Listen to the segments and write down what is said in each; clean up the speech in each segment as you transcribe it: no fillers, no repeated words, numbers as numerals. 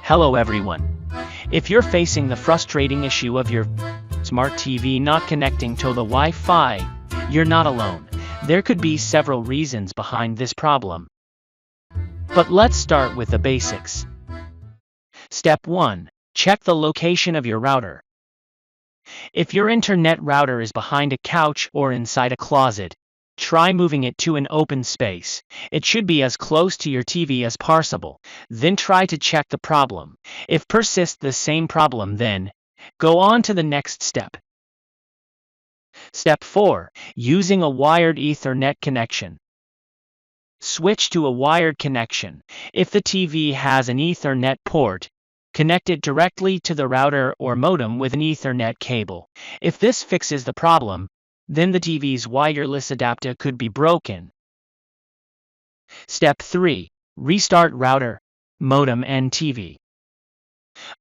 Hello everyone. If you're facing the frustrating issue of your smart TV not connecting to the Wi-Fi, you're not alone. There could be several reasons behind this problem. But let's start with the basics. Step 1. Check the location of your router. If your internet router is behind a couch or inside a closet, try moving it to an open space. It should be as close to your TV as possible. Then try to check the problem. If persists the same problem, then go on to the next step. Step 4. Using a wired Ethernet connection. Switch to a wired connection. If the TV has an Ethernet port, connect it directly to the router or modem with an Ethernet cable. If this fixes the problem, then the TV's wireless adapter could be broken. Step 3. Restart router, modem and TV.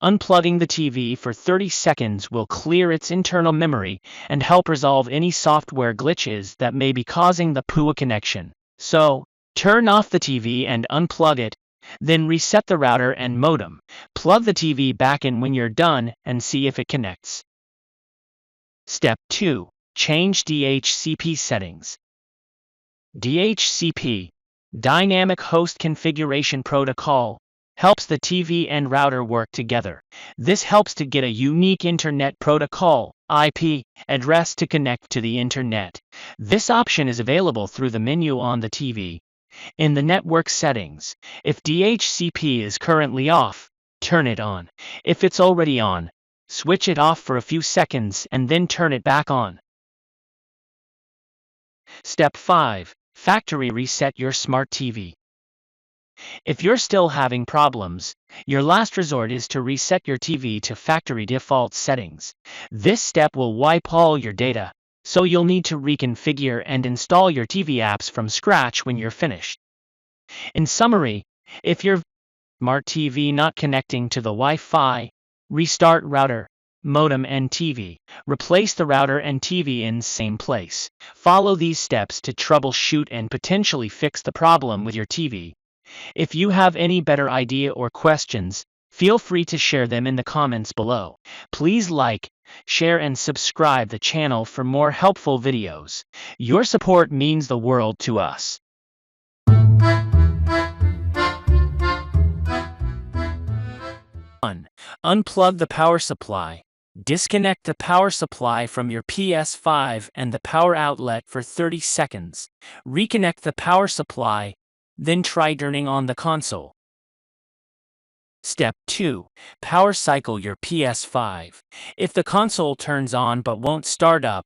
Unplugging the TV for 30 seconds will clear its internal memory and help resolve any software glitches that may be causing the poor connection. So, turn off the TV and unplug it, then reset the router and modem. Plug the TV back in when you're done and see if it connects. Step 2. Change DHCP settings. DHCP, Dynamic Host Configuration Protocol, helps the TV and router work together. This helps to get a unique Internet Protocol (IP) address to connect to the Internet. This option is available through the menu on the TV. In the network settings, if DHCP is currently off, turn it on. If it's already on, switch it off for a few seconds and then turn it back on. Step 5. Factory reset your smart TV. If you're still having problems, your last resort is to reset your TV to factory default settings. This step will wipe all your data, so you'll need to reconfigure and install your TV apps from scratch when you're finished. In summary, if your smart TV not connecting to the Wi-Fi, restart router, modem and TV. Replace the router and TV in same place. Follow these steps to troubleshoot and potentially fix the problem with your TV. If you have any better idea or questions, feel free to share them in the comments below. Please like, share and subscribe the channel for more helpful videos. Your support means the world to us. 1. Unplug the power supply. Disconnect the power supply from your PS5 and the power outlet for 30 seconds. Reconnect the power supply, then try turning on the console. Step 2. Power cycle your PS5. If the console turns on but won't start up,